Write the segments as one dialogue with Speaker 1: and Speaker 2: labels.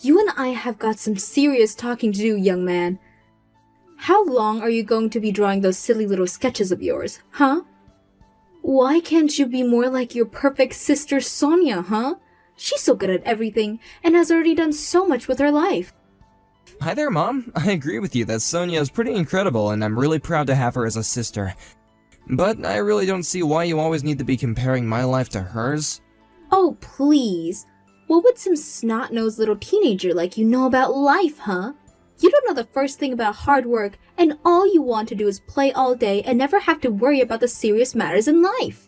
Speaker 1: You and I have got some serious talking to do, young man. How long are you going to be drawing those silly little sketches of yours, huh? Why can't you be more like your perfect sister Sonia, huh? She's so good at everything, and has already done so much with her life.
Speaker 2: Hi there, Mom. I agree with you that Sonia is pretty incredible, and I'm really proud to have her as a sister. But I really don't see why you always need to be comparing my life to hers.
Speaker 1: Oh, please. What would some snot-nosed little teenager like you know about life, huh? You don't know the first thing about hard work, and all you want to do is play all day and never have to worry about the serious matters in life.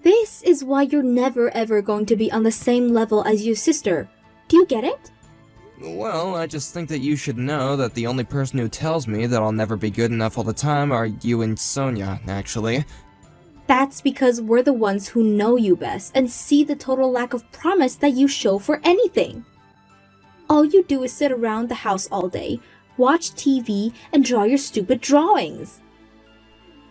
Speaker 1: This is why you're never ever going to be on the same level as your sister. Do you get it?
Speaker 2: Well, I just think that you should know that the only person who tells me that I'll never be good enough all the time are you and Sonia, actually.
Speaker 1: That's because we're the ones who know you best and see the total lack of promise that you show for anything. All you do is sit around the house all day, watch TV, and draw your stupid drawings.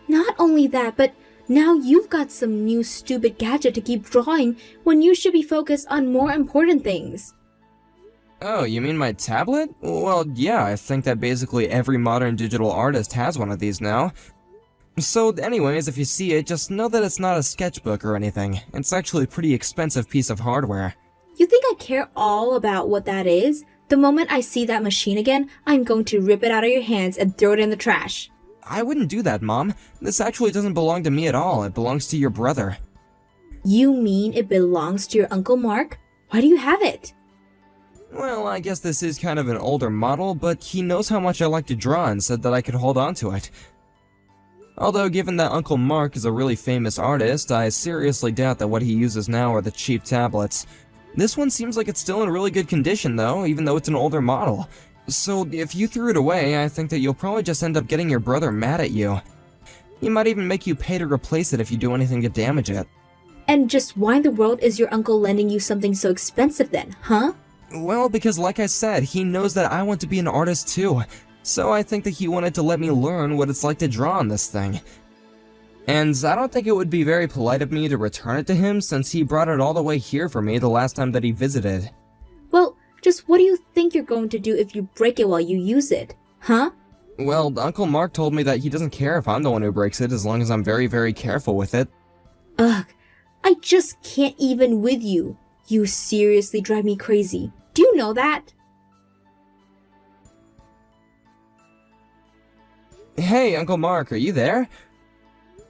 Speaker 1: Not only that, but now you've got some new stupid gadget to keep drawing when you should be focused on more important things.
Speaker 2: Oh, you mean my tablet? Well, yeah, I think that basically every modern digital artist has one of these now. So anyways, if you see it, just know that it's not a sketchbook or anything. It's actually a pretty expensive piece of hardware.
Speaker 1: You think I care all about what that is? The moment I see that machine again, I'm going to rip it out of your hands and throw it in the trash.
Speaker 2: I wouldn't do that, Mom. This actually doesn't belong to me at all. It belongs to your brother.
Speaker 1: You mean it belongs to your Uncle Mark? Why do you have it?
Speaker 2: Well, I guess this is kind of an older model, but he knows how much I like to draw and said that I could hold on to it. Although, given that Uncle Mark is a really famous artist, I seriously doubt that what he uses now are the cheap tablets. This one seems like it's still in really good condition though, even though it's an older model. So if you threw it away, I think that you'll probably just end up getting your brother mad at you. He might even make you pay to replace it if you do anything to damage it.
Speaker 1: And just why in the world is your uncle lending you something so expensive then, huh?
Speaker 2: Well, because like I said, he knows that I want to be an artist too. So I think that he wanted to let me learn what it's like to draw on this thing. And I don't think it would be very polite of me to return it to him since he brought it all the way here for me the last time that he visited.
Speaker 1: Well, just what do you think you're going to do if you break it while you use it, huh?
Speaker 2: Well, Uncle Mark told me that he doesn't care if I'm the one who breaks it as long as I'm very, very careful with it.
Speaker 1: Ugh, I just can't even with you. You seriously drive me crazy. Do you know that?
Speaker 2: Hey, Uncle Mark, are you there?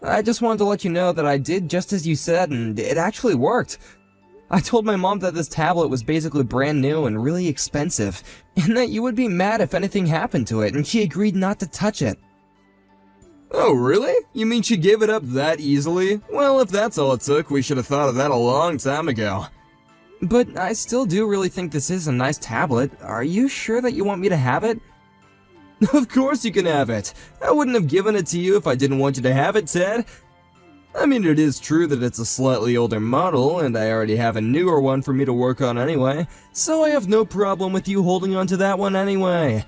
Speaker 2: I just wanted to let you know that I did just as you said, and it actually worked. I told my mom that this tablet was basically brand new and really expensive, and that you would be mad if anything happened to it, and she agreed not to touch it. Oh, really? You mean she gave it up that easily? Well, if that's all it took, we should have thought of that a long time ago. But I still do really think this is a nice tablet. Are you sure that you want me to have it? Of course you can have it. I wouldn't have given it to you if I didn't want you to have it, Ted. I mean, it is true that it's a slightly older model, and I already have a newer one for me to work on anyway, so I have no problem with you holding on to that one anyway.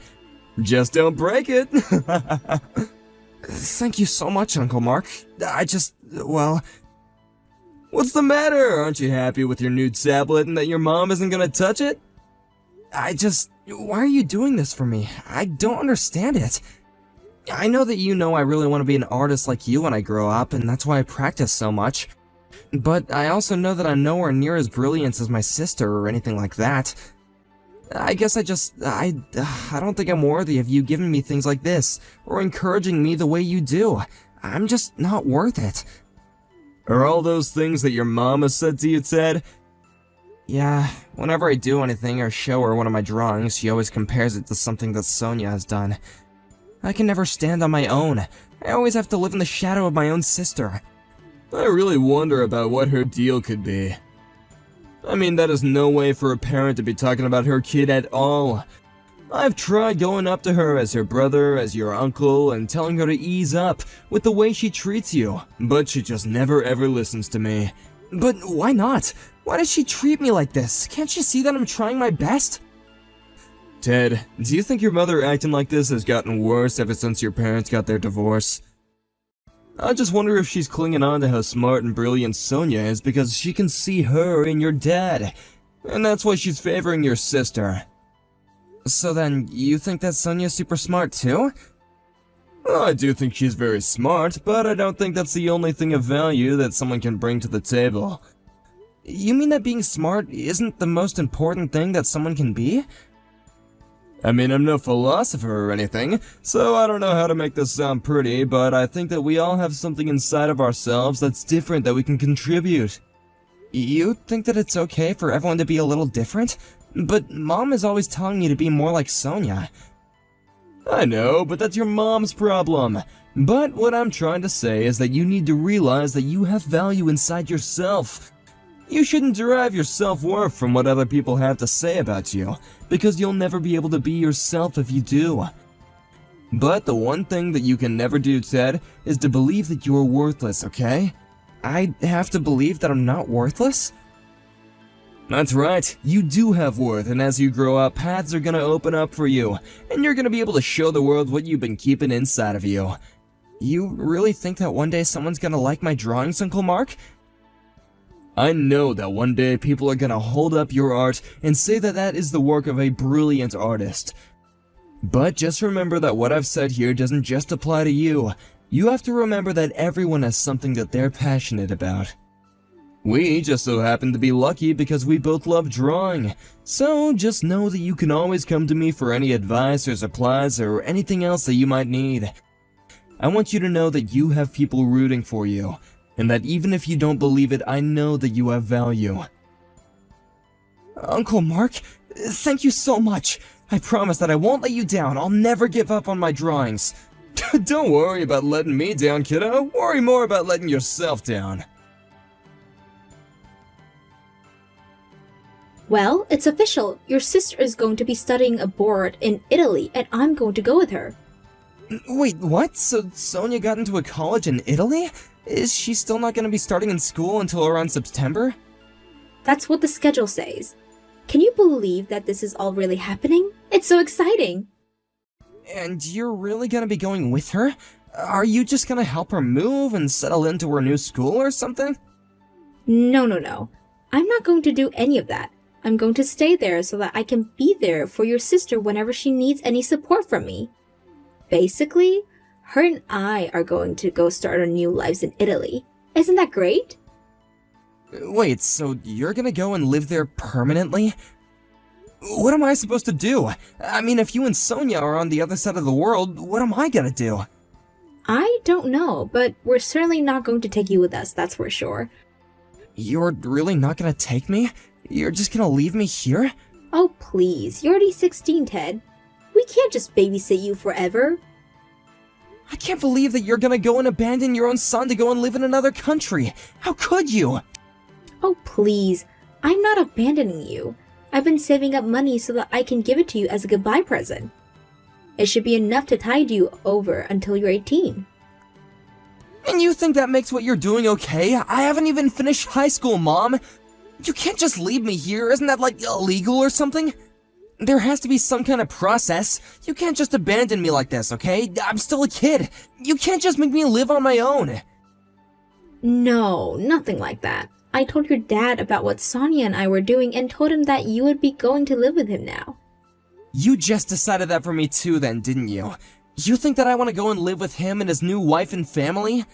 Speaker 2: Just don't break it. Thank you so much, Uncle Mark. Well... What's the matter? Aren't you happy with your new tablet and that your mom isn't gonna touch it? Why are you doing this for me? I don't understand it. I know that you know I really want to be an artist like you when I grow up, and that's why I practice so much. But I also know that I'm nowhere near as brilliant as my sister or anything like that. I guess I don't think I'm worthy of you giving me things like this, or encouraging me the way you do. I'm just not worth it. Are all those things that your mom has said to you, Ted? Yeah, whenever I do anything or show her one of my drawings, she always compares it to something that Sonia has done. I can never stand on my own. I always have to live in the shadow of my own sister. I really wonder about what her deal could be. I mean, that is no way for a parent to be talking about her kid at all. I've tried going up to her as her brother, as your uncle, and telling her to ease up with the way she treats you, but she just never ever listens to me. But why not? Why does she treat me like this? Can't she see that I'm trying my best? Ted, do you think your mother acting like this has gotten worse ever since your parents got their divorce? I just wonder if she's clinging on to how smart and brilliant Sonia is because she can see her in your dad. and that's why she's favoring your sister. So then, you think that Sonia's super smart too? Well, I do think she's very smart, but I don't think that's the only thing of value that someone can bring to the table. You mean that being smart isn't the most important thing that someone can be? I mean, I'm no philosopher or anything, so I don't know how to make this sound pretty, but I think that we all have something inside of ourselves that's different that we can contribute. You think that it's okay for everyone to be a little different? But Mom is always telling me to be more like Sonia. I know, but that's your mom's problem. But what I'm trying to say is that you need to realize that you have value inside yourself. You shouldn't derive your self-worth from what other people have to say about you, because you'll never be able to be yourself if you do. But the one thing that you can never do, Ted, is to believe that you're worthless, okay? I have to believe that I'm not worthless? That's right, you do have worth, and as you grow up, paths are gonna open up for you, and you're gonna be able to show the world what you've been keeping inside of you. You really think that one day someone's gonna like my drawings, Uncle Mark? I know that one day people are gonna hold up your art and say that that is the work of a brilliant artist. But just remember that what I've said here doesn't just apply to you. You have to remember that everyone has something that they're passionate about. We just so happen to be lucky because we both love drawing, so just know that you can always come to me for any advice or supplies or anything else that you might need. I want you to know that you have people rooting for you, and that even if you don't believe it, I know that you have value. Uncle Mark, thank you so much. I promise that I won't let you down. I'll never give up on my drawings. Don't worry about letting me down, kiddo. Worry more about letting yourself down.
Speaker 1: Well, it's official. Your sister is going to be studying abroad in Italy, and I'm going to go with her.
Speaker 2: Wait, what? So Sonia got into a college in Italy? Is she still not going to be starting in school until around September?
Speaker 1: That's what the schedule says. Can you believe that this is all really happening? It's so exciting!
Speaker 2: And you're really going to be going with her? Are you just going to help her move and settle into her new school or something?
Speaker 1: No. I'm not going to do any of that. I'm going to stay there so that I can be there for your sister whenever she needs any support from me. Basically, her and I are going to go start our new lives in Italy. Isn't that great?
Speaker 2: Wait, so you're gonna go and live there permanently? What am I supposed to do? I mean, if you and Sonia are on the other side of the world, what am I gonna do?
Speaker 1: I don't know, but we're certainly not going to take you with us, that's for sure.
Speaker 2: You're really not gonna take me? You're just gonna leave me here?
Speaker 1: Oh please, you're already 16, Ted. We can't just babysit you forever.
Speaker 2: I can't believe that you're gonna go and abandon your own son to go and live in another country. How could you?
Speaker 1: Oh please, I'm not abandoning you. I've been saving up money so that I can give it to you as a goodbye present. It should be enough to tide you over until you're 18.
Speaker 2: And you think that makes what you're doing okay? I haven't even finished high school, Mom. You can't just leave me here. Isn't that, like, illegal or something? There has to be some kind of process. You can't just abandon me like this, okay? I'm still a kid. You can't just make me live on my own.
Speaker 1: No, nothing like that. I told your dad about what Sonia and I were doing and told him that you would be going to live with him now.
Speaker 2: You just decided that for me too then, didn't you? You think that I want to go and live with him and his new wife and family?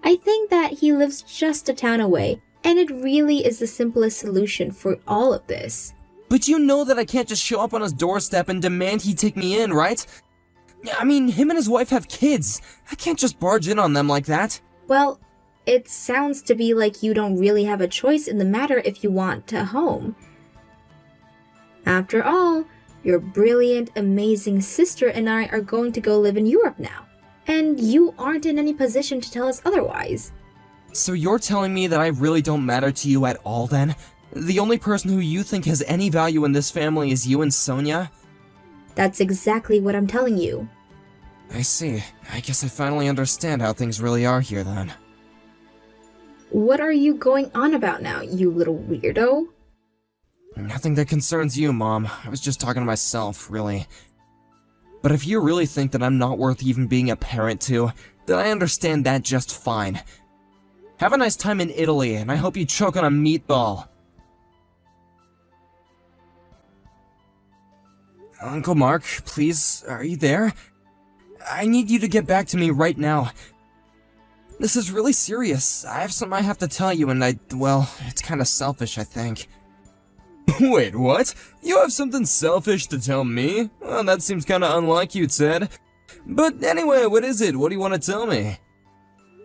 Speaker 1: I think that he lives just a town away, and it really is the simplest solution for all of this.
Speaker 2: But you know that I can't just show up on his doorstep and demand he take me in, right? I mean, him and his wife have kids. I can't just barge in on them like that.
Speaker 1: Well, it sounds to be like you don't really have a choice in the matter if you want a home. After all, your brilliant, amazing sister and I are going to go live in Europe now, and you aren't in any position to tell us otherwise.
Speaker 2: So you're telling me that I really don't matter to you at all then? The only person who you think has any value in this family is you and Sonia?
Speaker 1: That's exactly what I'm telling you.
Speaker 2: I see. I guess I finally understand how things really are here then.
Speaker 1: What are you going on about now, you little weirdo?
Speaker 2: Nothing that concerns you, Mom. I was just talking to myself, really. But if you really think that I'm not worth even being a parent to, then I understand that just fine. Have a nice time in Italy, and I hope you choke on a meatball. Uncle Mark, please, are you there? I need you to get back to me right now. This is really serious. I have something I have to tell you, and well, it's kind of selfish, I think. Wait, what? You have something selfish to tell me? Well, that seems kind of unlike you, Ted. But anyway, what is it? What do you want to tell me?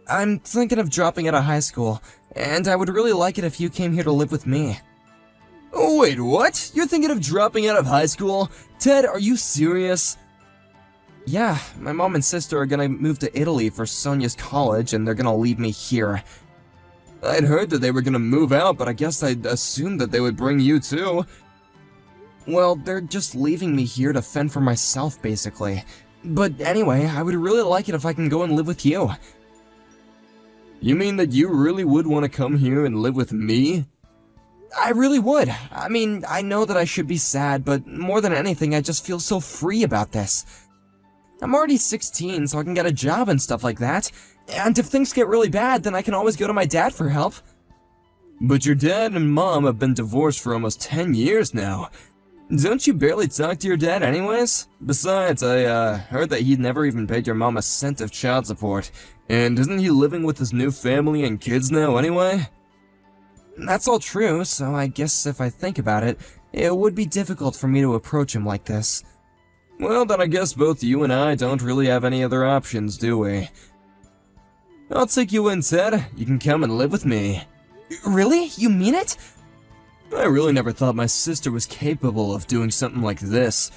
Speaker 2: I'm thinking of dropping out of high school, and I would really like it if you came here to live with me. Wait, what? You're thinking of dropping out of high school? Ted, are you serious? Yeah, my mom and sister are gonna move to Italy for Sonia's college, and they're gonna leave me here. I'd heard that they were gonna move out, but I guess I'd assumed that they would bring you too. Well, they're just leaving me here to fend for myself, basically. But anyway, I would really like it if I can go and live with you. You mean that you really would want to come here and live with me? I really would. I mean, I know that I should be sad, but more than anything, I just feel so free about this. I'm already 16, so I can get a job and stuff like that. And if things get really bad, then I can always go to my dad for help. But your dad and mom have been divorced for almost 10 years now. Don't you barely talk to your dad anyways? Besides, I heard that he'd never even paid your mom a cent of child support. And isn't he living with his new family and kids now anyway? That's all true, so I guess if I think about it, it would be difficult for me to approach him like this. Well, then I guess both you and I don't really have any other options, do we? I'll take you in, Ted. You can come and live with me. Really? You mean it? I really never thought my sister was capable of doing something like this.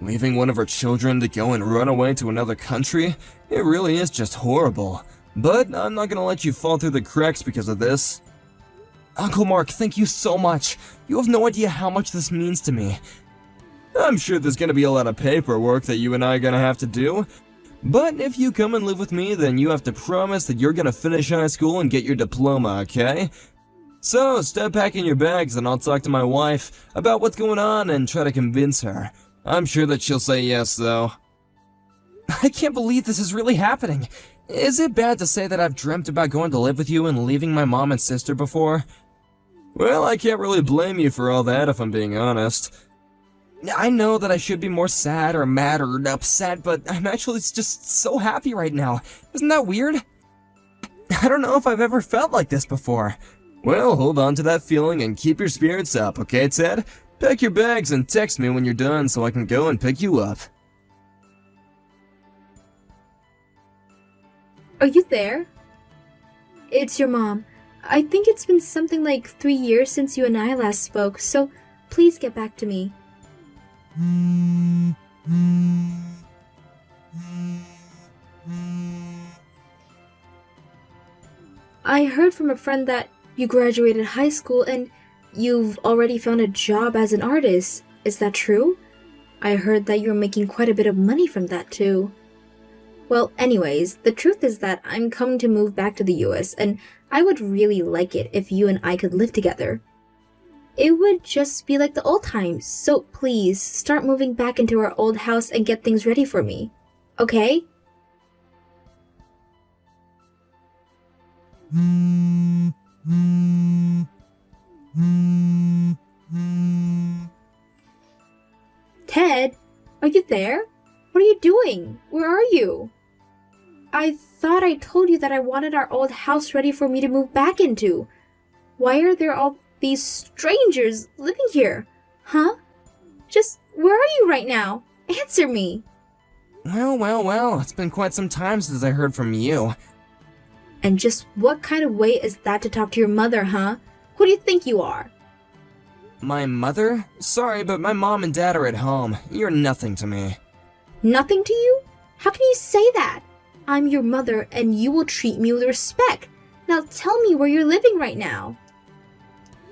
Speaker 2: Leaving one of her children to go and run away to another country? It really is just horrible. But I'm not gonna let you fall through the cracks because of this. Uncle Mark, thank you so much. You have no idea how much this means to me. I'm sure there's gonna be a lot of paperwork that you and I are gonna have to do. But if you come and live with me, then you have to promise that you're gonna finish high school and get your diploma, okay? So, start packing your bags and I'll talk to my wife about what's going on and try to convince her. I'm sure that she'll say yes, though. I can't believe this is really happening. Is it bad to say that I've dreamt about going to live with you and leaving my mom and sister before? Well, I can't really blame you for all that if I'm being honest. I know that I should be more sad or mad or upset, but I'm actually just so happy right now. Isn't that weird? I don't know if I've ever felt like this before. Well, hold on to that feeling and keep your spirits up, okay, Ted? Pack your bags and text me when you're done so I can go and pick you up.
Speaker 1: Are you there? It's your mom. I think it's been something like 3 years since you and I last spoke, so please get back to me. I heard from a friend that you graduated high school and you've already found a job as an artist. Is that true? I heard that you're making quite a bit of money from that too. Well, anyways, the truth is that I'm coming to move back to the US and I would really like it if you and I could live together. It would just be like the old times, so please start moving back into our old house and get things ready for me. Okay? Ted, are you there? What are you doing? Where are you? I thought I told you that I wanted our old house ready for me to move back into. Why are there all these strangers living here? Huh? Just, where are you right now? Answer me.
Speaker 2: Well, it's been quite some time since I heard from you.
Speaker 1: And just what kind of way is that to talk to your mother, huh? Who do you think you are?
Speaker 2: My mother? Sorry, but my mom and dad are at home. You're nothing to me.
Speaker 1: Nothing to you? How can you say that? I'm your mother and you will treat me with respect. Now tell me where you're living right now.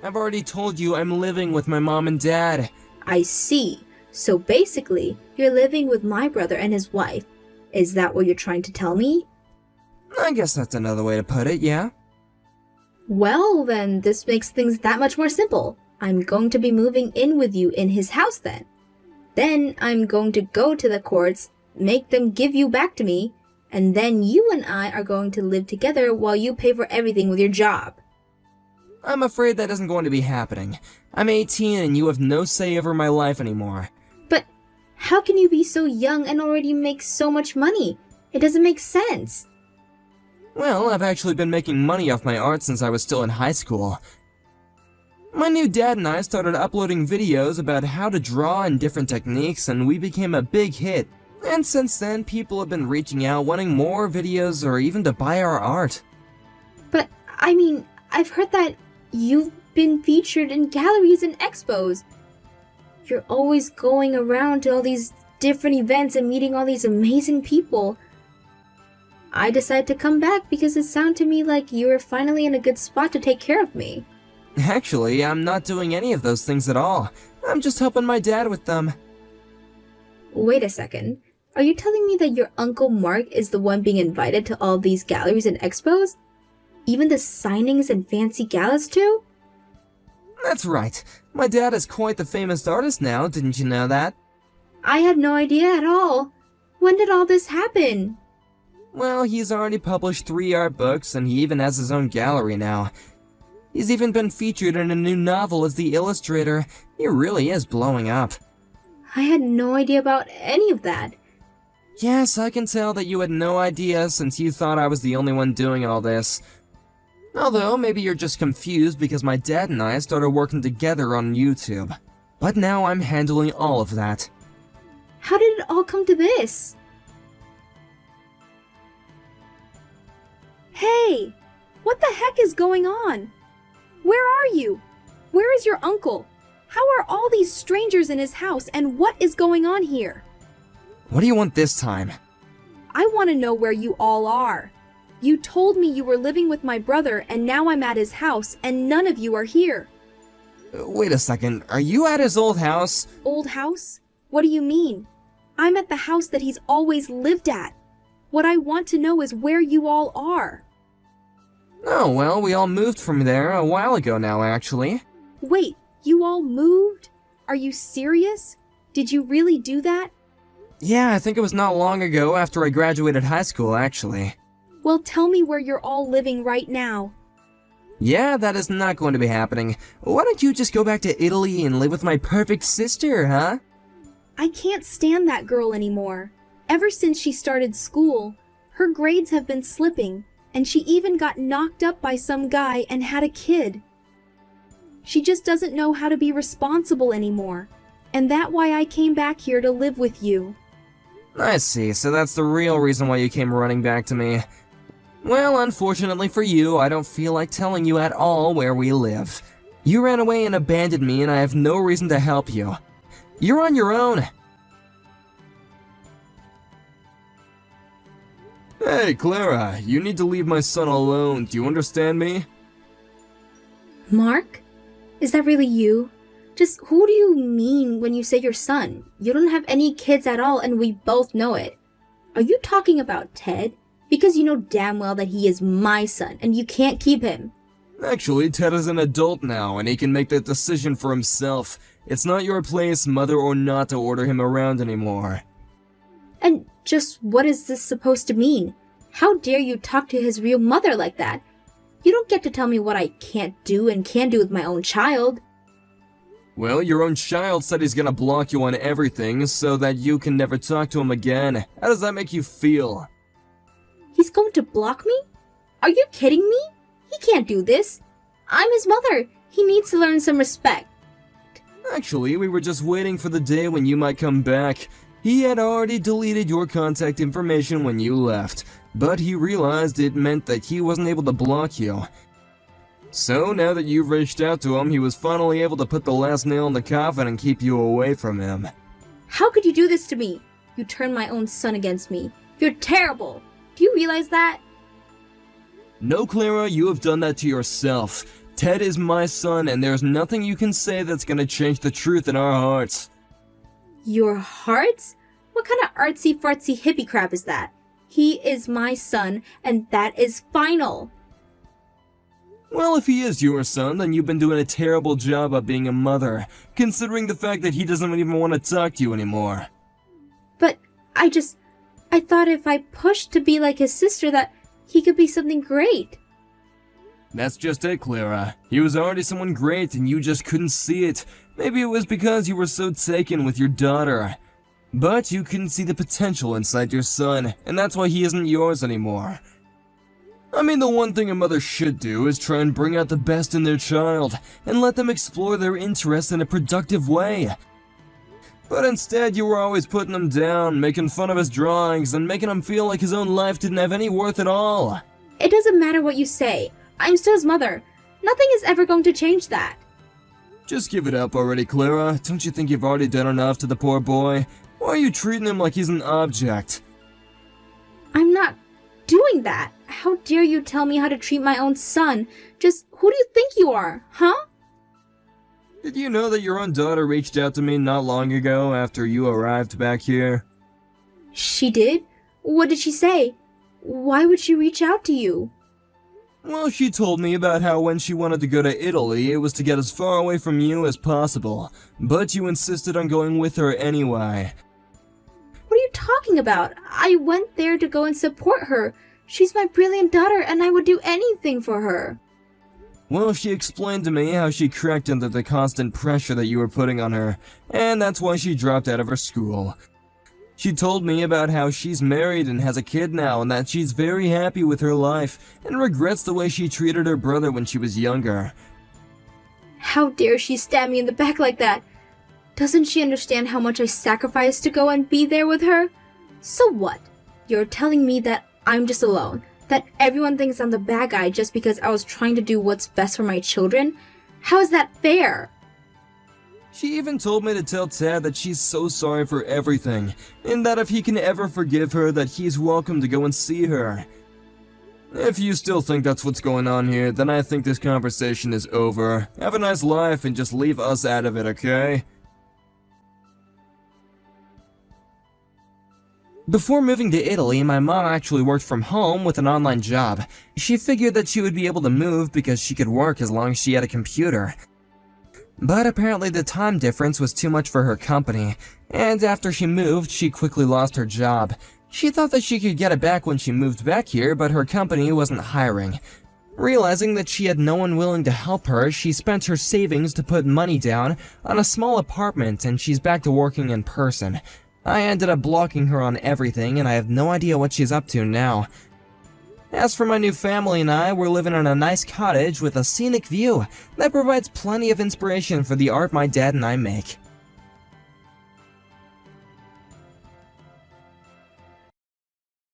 Speaker 2: I've already told you I'm living with my mom and dad.
Speaker 1: I see. So basically, you're living with my brother and his wife. Is that what you're trying to tell me?
Speaker 2: I guess that's another way to put it, yeah.
Speaker 1: Well, then this makes things that much more simple. I'm going to be moving in with you in his house then. Then I'm going to go to the courts, make them give you back to me, and then you and I are going to live together while you pay for everything with your job.
Speaker 2: I'm afraid that isn't going to be happening. I'm 18 and you have no say over my life anymore.
Speaker 1: But How can you be so young and already make so much money? It doesn't make sense.
Speaker 2: Well, I've actually been making money off my art since I was still in high school. My new dad and I started uploading videos about how to draw and different techniques, and we became a big hit. And since then, people have been reaching out wanting more videos or even to buy our art.
Speaker 1: But, I mean, I've heard that you've been featured in galleries and expos. You're always going around to all these different events and meeting all these amazing people. I decided to come back because it sounded to me like you were finally in a good spot to take care of me.
Speaker 2: Actually, I'm not doing any of those things at all. I'm just helping my dad with them.
Speaker 1: Wait a second. Are you telling me that your Uncle Mark is the one being invited to all these galleries and expos? Even the signings and fancy galas too?
Speaker 2: That's right. My dad is quite the famous artist now, didn't you know that?
Speaker 1: I had no idea at all. When did all this happen?
Speaker 2: Well, he's already published 3 art books, and he even has his own gallery now. He's even been featured in a new novel as the illustrator. He really is blowing up.
Speaker 1: I had no idea about any of that.
Speaker 2: Yes, I can tell that you had no idea since you thought I was the only one doing all this. Although, maybe you're just confused because my dad and I started working together on YouTube. But now I'm handling all of that.
Speaker 1: How did it all come to this? Hey! What the heck is going on? Where are you? Where is your uncle? How are all these strangers in his house, and what is going on here?
Speaker 2: What do you want this time?
Speaker 1: I want to know where you all are. You told me you were living with my brother, and now I'm at his house, and none of you are here.
Speaker 2: Wait a second, are you at his old house?
Speaker 1: Old house? What do you mean? I'm at the house that he's always lived at. What I want to know is where you all are.
Speaker 2: Oh, well, we all moved from there a while ago now, actually.
Speaker 1: Wait, you all moved? Are you serious? Did you really do that?
Speaker 2: Yeah, I think it was not long ago after I graduated high school, actually.
Speaker 1: Well, tell me where you're all living right now.
Speaker 2: Yeah, that is not going to be happening. Why don't you just go back to Italy and live with my perfect sister, huh?
Speaker 1: I can't stand that girl anymore. Ever since she started school, her grades have been slipping, and she even got knocked up by some guy and had a kid. She just doesn't know how to be responsible anymore, and that's why I came back here to live with you.
Speaker 2: I see, so that's the real reason why you came running back to me. Well, unfortunately for you, I don't feel like telling you at all where we live. You ran away and abandoned me, and I have no reason to help you. You're on your own. Hey, Clara, you need to leave my son alone. Do you understand me?
Speaker 1: Mark? Is that really you? Just who do you mean when you say your son? You don't have any kids at all, and we both know it. Are you talking about Ted? Because you know damn well that he is my son, and you can't keep him.
Speaker 2: Actually, Ted is an adult now, and he can make that decision for himself. It's not your place, mother or not, to order him around anymore.
Speaker 1: And just what is this supposed to mean? How dare you talk to his real mother like that? You don't get to tell me what I can't do and can do with my own child.
Speaker 2: Well, your own child said he's gonna block you on everything so that you can never talk to him again. How does that make you feel?
Speaker 1: He's going to block me? Are you kidding me? He can't do this. I'm his mother. He needs to learn some respect.
Speaker 2: Actually, we were just waiting for the day when you might come back. He had already deleted your contact information when you left, but he realized it meant that he wasn't able to block you. So now that you've reached out to him, he was finally able to put the last nail in the coffin and keep you away from him.
Speaker 1: How could you do this to me? You turned my own son against me. You're terrible. Do you realize that?
Speaker 2: No, Clara, you have done that to yourself. Ted is my son, and there's nothing you can say that's gonna change the truth in our hearts.
Speaker 1: Your hearts? What kind of artsy-fartsy hippie crap is that? He is my son, and that is final.
Speaker 2: Well, if he is your son, then you've been doing a terrible job of being a mother, considering the fact that he doesn't even want to talk to you anymore.
Speaker 1: But I thought if I pushed to be like his sister that he could be something great.
Speaker 2: That's just it, Clara. He was already someone great and you just couldn't see it. Maybe it was because you were so taken with your daughter. But you couldn't see the potential inside your son, and that's why he isn't yours anymore. I mean, the one thing a mother should do is try and bring out the best in their child, and let them explore their interests in a productive way. But instead, you were always putting him down, making fun of his drawings, and making him feel like his own life didn't have any worth at all.
Speaker 1: It doesn't matter what you say. I'm still his mother. Nothing is ever going to change that.
Speaker 2: Just give it up already, Clara. Don't you think you've already done enough to the poor boy? Why are you treating him like he's an object?
Speaker 1: I'm not doing that. How dare you tell me how to treat my own son? Just who do you think you are, huh?
Speaker 2: Did you know that your own daughter reached out to me not long ago after you arrived back here?
Speaker 1: She did? What did she say? Why would she reach out to you?
Speaker 2: Well, she told me about how when she wanted to go to Italy, it was to get as far away from you as possible, but you insisted on going with her anyway.
Speaker 1: What are you talking about? I went there to go and support her. She's my brilliant daughter and I would do anything for her.
Speaker 2: Well, she explained to me how she cracked under the constant pressure that you were putting on her, and that's why she dropped out of her school. She told me about how she's married and has a kid now and that she's very happy with her life and regrets the way she treated her brother when she was younger.
Speaker 1: How dare she stab me in the back like that? Doesn't she understand how much I sacrificed to go and be there with her? So what? You're telling me that I'm just alone? That everyone thinks I'm the bad guy just because I was trying to do what's best for my children? How is that fair?
Speaker 2: She even told me to tell Tad that she's so sorry for everything, and that if he can ever forgive her, that he's welcome to go and see her. If you still think that's what's going on here, then I think this conversation is over. Have a nice life and just leave us out of it, okay? Before moving to Italy, my mom actually worked from home with an online job. She figured that she would be able to move because she could work as long as she had a computer. But apparently the time difference was too much for her company, and after she moved, she quickly lost her job. She thought that she could get it back when she moved back here, but her company wasn't hiring. Realizing that she had no one willing to help her, she spent her savings to put money down on a small apartment, and she's back to working in person. I ended up blocking her on everything, and I have no idea what she's up to now. As for my new family and I, we're living in a nice cottage with a scenic view that provides plenty of inspiration for the art my dad and I make.